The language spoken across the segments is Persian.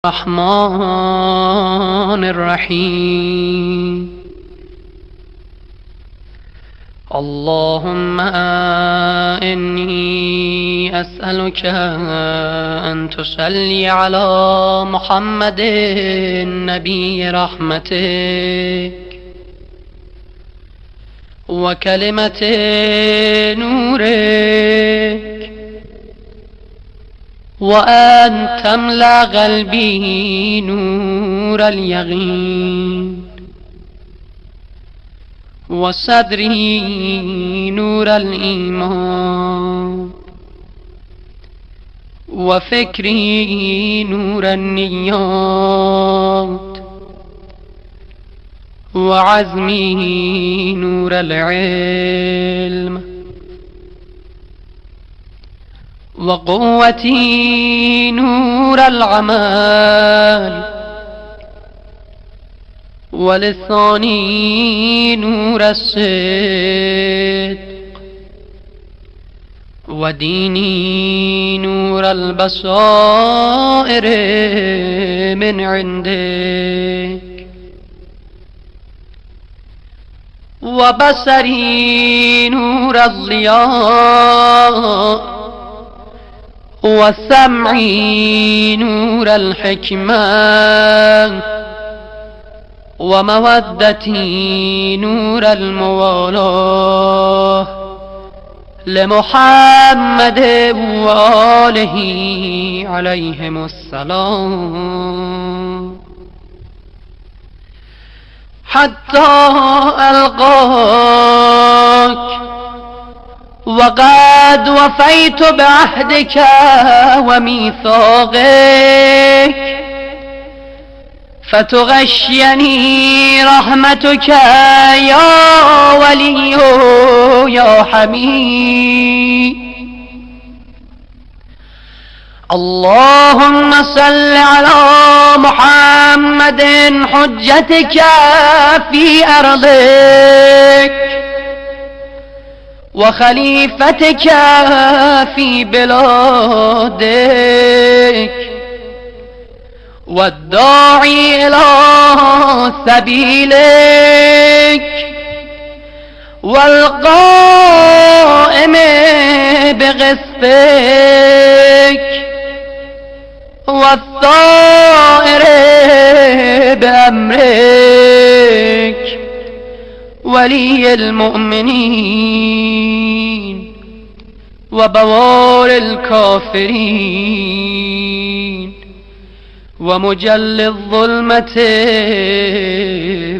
الرحمن الرحيم. اللهم إني أسألك أن تصلي على محمد نبي رحمتك وكلمة نورك، وأن تملأ قلبي نور اليقين وصدري نور الإيمان وفكري نور النيات وعزمي نور العلم وقوتي نور العمل ولساني نور الصدق وديني نور البصائر من عندك وبصري نور الضياء وسمعي نور الحكمة ومودتي نور الموالاة لمحمد وآله عليهم السلام حتى ألقاك وقد وفيت بعهدك وميثاقك فتغشيني رحمتك يا ولي يا حميد. اللهم صل على محمد حجتك في أرضك وخليفتك في بلادك والداعي إلى سبيلك والقائم بقسطك والثائر بأمرك ولي المؤمنين وبوار الكافرين ومجل الظلمة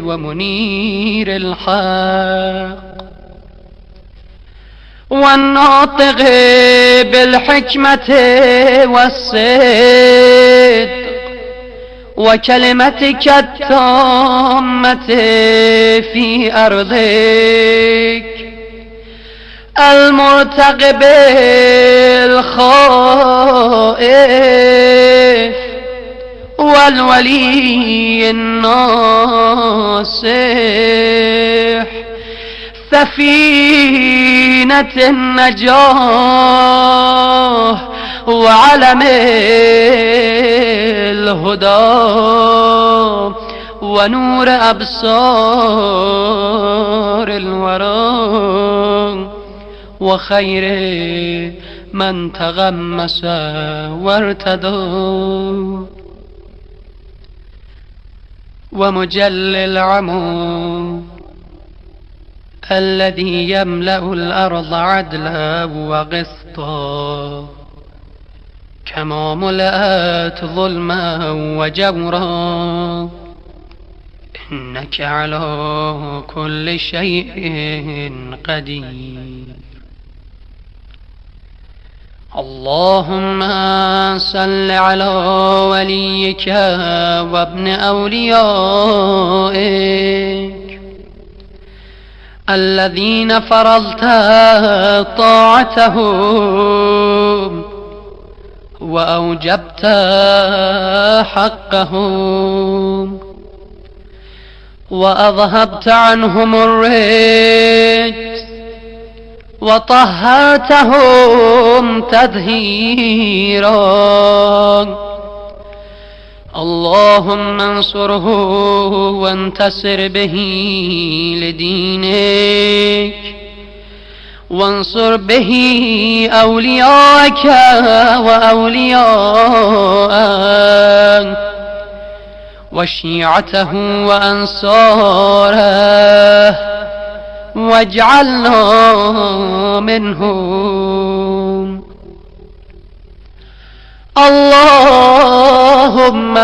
ومنير الحق والناطق بالحكمة والصدق وكلمتك التامة في أرضك المرتقب الخائف والولي الناصح سفينة النجاة وعلم الهدى ونور أبصار الورى وخير من تغمس وارتدى ومجل العمو الذي يملأ الأرض عدلا وقسطا كما ملأت ظلما وجورا إنك على كل شيء قدير. اللهم صل على وليك وابن أوليائك الذين فرضت طاعتهم وأوجبت حقهم وأذهبت عنهم الرجس وطهرتهم تطهيرا اللهم انصره وانتصر به لدينك، وانصر به أولياءك وأولياءك وشيعته وأنصاره، واجعلنا منهم. اللهم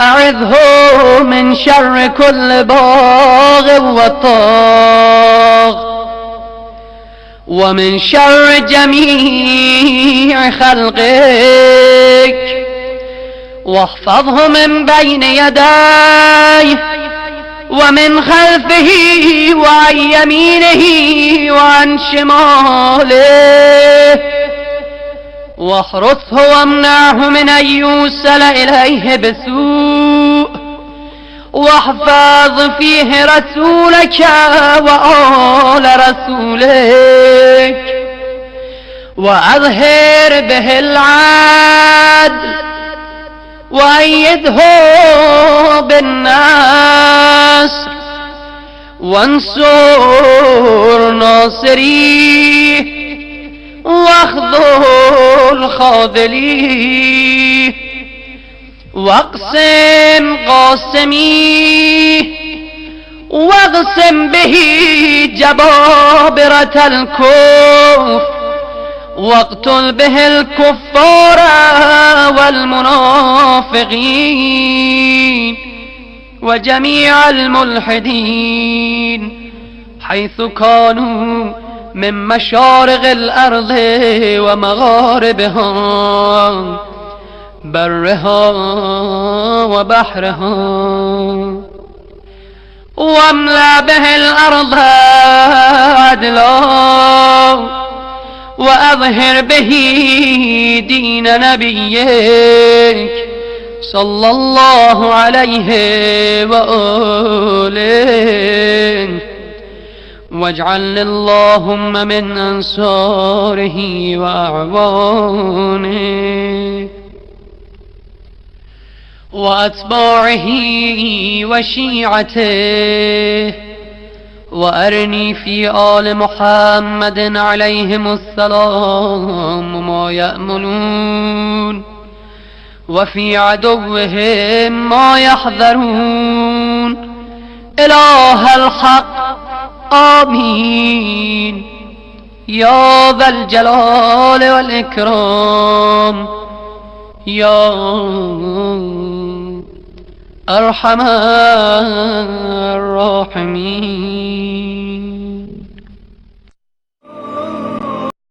أعذه من شر كل باغ وطاغ، ومن شر جميع خلقك، واحفظه من بين يديه ومن خلفه وعن يمينه وعن شماله، واحرسه وامنعه من أن يوصل إليه بسوء، واحفظ فيه رسولك وآل رسولك، وأظهر به العدل، وأيده بالنصر، وانصر ناصريه، واخذل خاذليه، واقسم قاسميه، واقسم به جبابرة الكفر، واقتل به الكفار والمنافقين وجميع الملحدين حيث كانوا من مشارق الأرض ومغاربها، برها وبحرها، واملأ به الأرض عدلا، وأظهر به دين نبيك صلى الله عليه وآله، واجعل اللهم من أنصاره وأعوانه وأتباعه وشيعته، وأرني في آل محمد عليهم السلام ما يأملون، وفي عدوهم ما يحذرون. إله الحق آمين يا ذا الجلال والإكرام يا أرحم الراحمين.